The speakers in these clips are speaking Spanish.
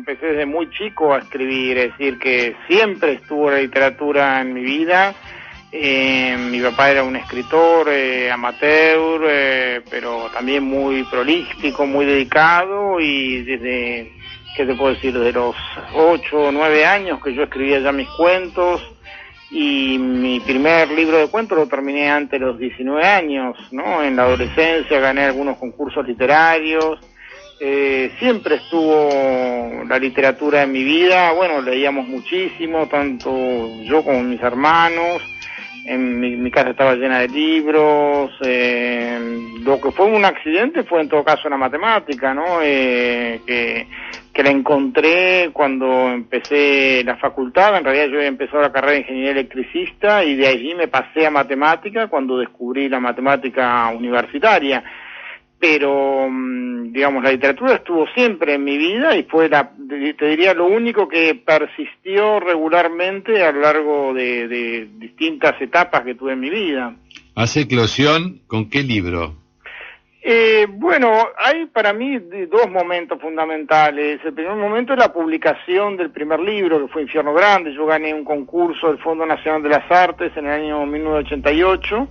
empecé desde muy chico a escribir, es decir, que siempre estuvo la literatura en mi vida. Mi papá era un escritor amateur, pero también muy prolífico, muy dedicado, y desde, ¿qué te puedo decir?, de los 8 o 9 años que yo escribía ya mis cuentos, y mi primer libro de cuentos lo terminé antes de los 19 años, ¿no? En la adolescencia gané algunos concursos literarios. Siempre estuvo la literatura en mi vida. Bueno, leíamos muchísimo, tanto yo como mis hermanos. Mi casa estaba llena de libros. Lo que fue un accidente fue en todo caso la matemática, ¿no? Que la encontré cuando empecé la facultad. En realidad yo había empezado la carrera de ingeniería electricista y de allí me pasé a matemática cuando descubrí la matemática universitaria. Pero, digamos, la literatura estuvo siempre en mi vida y fue, te diría, lo único que persistió regularmente a lo largo de distintas etapas que tuve en mi vida. ¿Hace eclosión con qué libro? Bueno, hay para mí dos momentos fundamentales. El primer momento es la publicación del primer libro, que fue Infierno Grande. Yo gané un concurso del Fondo Nacional de las Artes en el año 1988.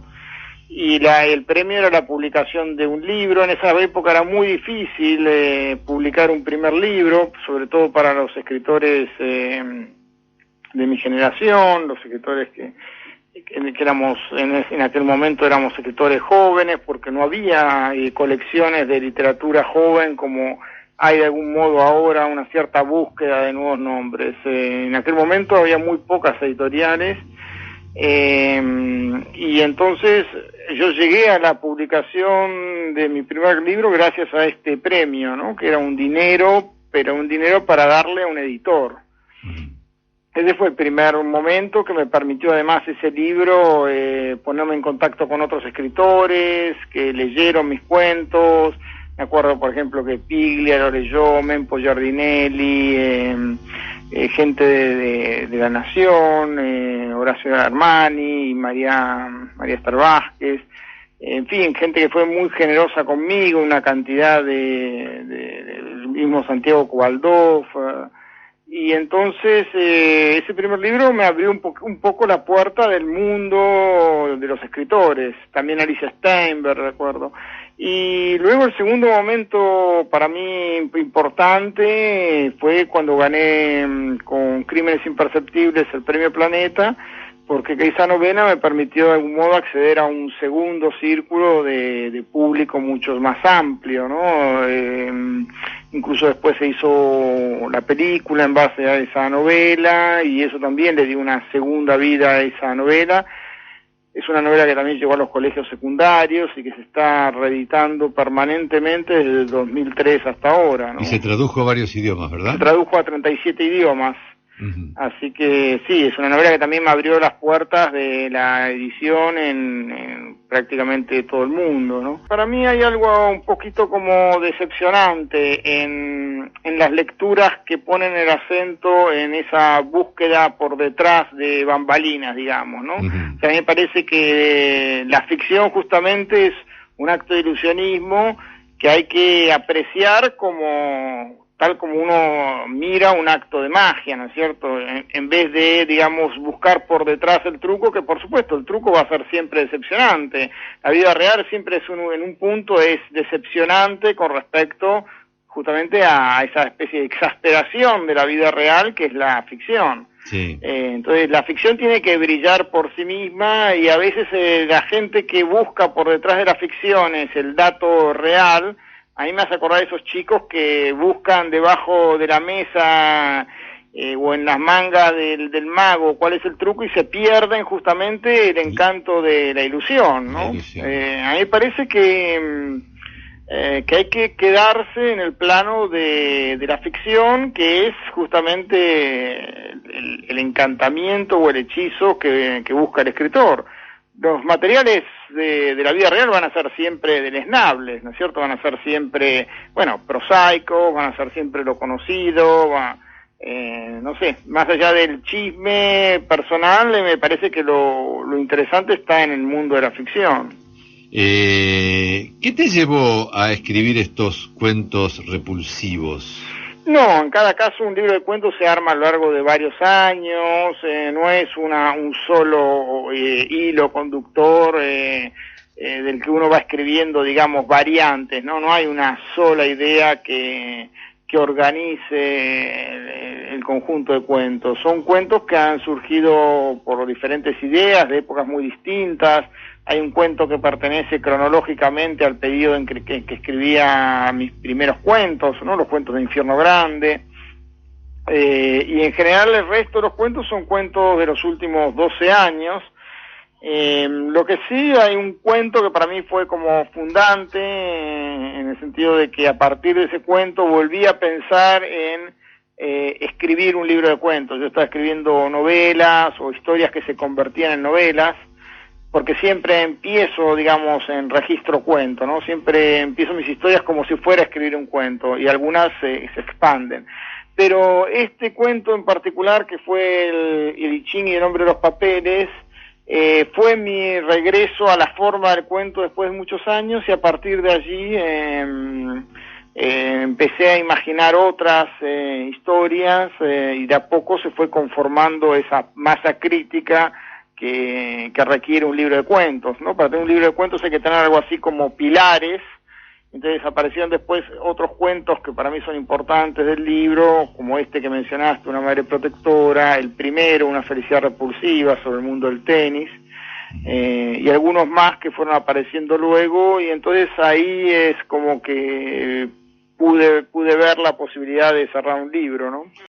Y el premio era la publicación de un libro. En esa época era muy difícil publicar un primer libro, sobre todo para los escritores de mi generación, los escritores que éramos, en aquel momento éramos escritores jóvenes, porque no había colecciones de literatura joven como hay de algún modo ahora, una cierta búsqueda de nuevos nombres. En aquel momento había muy pocas editoriales. Y entonces yo llegué a la publicación de mi primer libro gracias a este premio, ¿no? Que era un dinero, pero un dinero para darle a un editor. Ese fue el primer momento que me permitió además ese libro ponerme en contacto con otros escritores que leyeron mis cuentos. Me acuerdo, por ejemplo, que Piglia lo leyó, Mempo Giardinelli, gente de La Nación, Horacio Armani, María Esther Vázquez, en fin, gente que fue muy generosa conmigo, una cantidad del mismo Santiago Cobaldov, y entonces ese primer libro me abrió un poco la puerta del mundo de los escritores, también Alicia Steinberg, recuerdo. Y luego el segundo momento para mí importante fue cuando gané con Crímenes Imperceptibles el Premio Planeta, porque Caizano Vena me permitió de algún modo acceder a un segundo círculo de público mucho más amplio, ¿no? Incluso después se hizo la película en base a esa novela y eso también le dio una segunda vida a esa novela. Es una novela que también llegó a los colegios secundarios y que se está reeditando permanentemente desde el 2003 hasta ahora, ¿no? Y se tradujo a varios idiomas, ¿verdad? Se tradujo a 37 idiomas. Así que sí, es una novela que también me abrió las puertas de la edición en prácticamente todo el mundo, ¿no? Para mí hay algo un poquito como decepcionante en las lecturas que ponen el acento en esa búsqueda por detrás de bambalinas, digamos, ¿no? O sea, a mí me parece que la ficción justamente es un acto de ilusionismo que hay que apreciar tal como uno mira un acto de magia, ¿no es cierto? En vez de, digamos, buscar por detrás el truco, que por supuesto el truco va a ser siempre decepcionante. La vida real siempre en un punto es decepcionante con respecto justamente a esa especie de exasperación de la vida real que es la ficción. Sí. Entonces la ficción tiene que brillar por sí misma y a veces la gente que busca por detrás de las ficciones el dato real. A mí me hace acordar de esos chicos que buscan debajo de la mesa o en las mangas del mago cuál es el truco y se pierden justamente el encanto de la ilusión, ¿no? A mí me parece que hay que quedarse en el plano de la ficción, que es justamente el encantamiento o el hechizo que busca el escritor. Los materiales de la vida real van a ser siempre deleznables, ¿no es cierto? Van a ser siempre, bueno, prosaicos, van a ser siempre lo conocido, no sé, más allá del chisme personal, me parece que lo interesante está en el mundo de la ficción. ¿Qué te llevó a escribir estos cuentos repulsivos? No, en cada caso un libro de cuentos se arma a lo largo de varios años, no es un solo hilo conductor del que uno va escribiendo, digamos, variantes, ¿no? No hay una sola idea que organice el conjunto de cuentos. Son cuentos que han surgido por diferentes ideas, de épocas muy distintas. Hay un cuento que pertenece cronológicamente al periodo en que escribía mis primeros cuentos, ¿no? Los cuentos de Infierno Grande. Y en general el resto de los cuentos son cuentos de los últimos 12 años. Lo que sí, hay un cuento que para mí fue como fundante, en el sentido de que a partir de ese cuento volví a pensar en escribir un libro de cuentos. Yo estaba escribiendo novelas o historias que se convertían en novelas, porque siempre empiezo, digamos, en registro cuento, ¿no? Siempre empiezo mis historias como si fuera a escribir un cuento, y algunas se expanden. Pero este cuento en particular, que fue el I Ching y el hombre de los papeles, fue mi regreso a la forma del cuento después de muchos años, y a partir de allí empecé a imaginar otras historias, y de a poco se fue conformando esa masa crítica que requiere un libro de cuentos, ¿no? Para tener un libro de cuentos hay que tener algo así como pilares. Entonces aparecieron después otros cuentos que para mí son importantes del libro, como este que mencionaste, Una madre protectora, el primero, Una felicidad repulsiva, sobre el mundo del tenis, y algunos más que fueron apareciendo luego, y entonces ahí es como que pude ver la posibilidad de cerrar un libro, ¿no?